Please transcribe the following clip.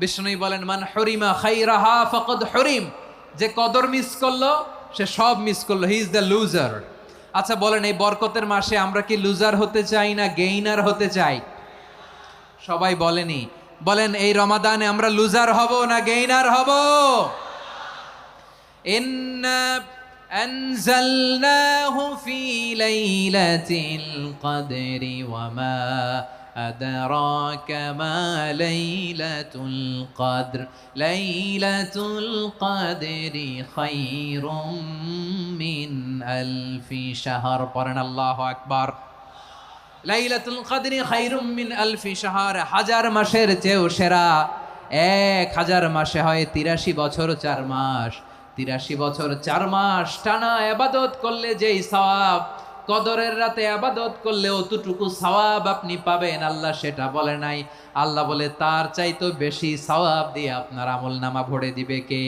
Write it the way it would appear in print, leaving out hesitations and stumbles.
বিষ্ণু বলেন, মান হুরিমা খাইরাহা ফাকাদ হুরিম, যে কদর মিস করলো সে সব মিস করলো, হি ইজ দ্য লুজার। আচ্ছা বলেন, এই বরকতের মাসে আমরা কি লুজার হতে চাই না গেইনার হতে চাই? সবাই বলেনি, বলেন এই রমাদানে আমরা লুজার হব না গেইনার হব? ইন্না আনজালনাহু ফি লাইলাতিল কদরি ওয়া মা আদরাকা মা লাইলাতুল কদর লাইলাতুল কদরি খায়রুম মিন আলফি শাহর। পড়েন আল্লাহু আকবার। লাইলাতুল কদরি খায়রুম মিন আলফি শাহর, হাজার মাসের চেয়েও সেরা। 1000 মাসে হয় 83 বছর 4 মাস। 83 বছর 4 মাস টানা ইবাদত করলে যেই সওয়াব, কদরের রাতে ইবাদত করলে অতটুকু সওয়াব আপনি পাবেন, আল্লাহ সেটা বলে নাই। আল্লাহ বলে তার চাইতে বেশি সওয়াব দিয়ে আপনার আমলনামা ভরে দিবে কে?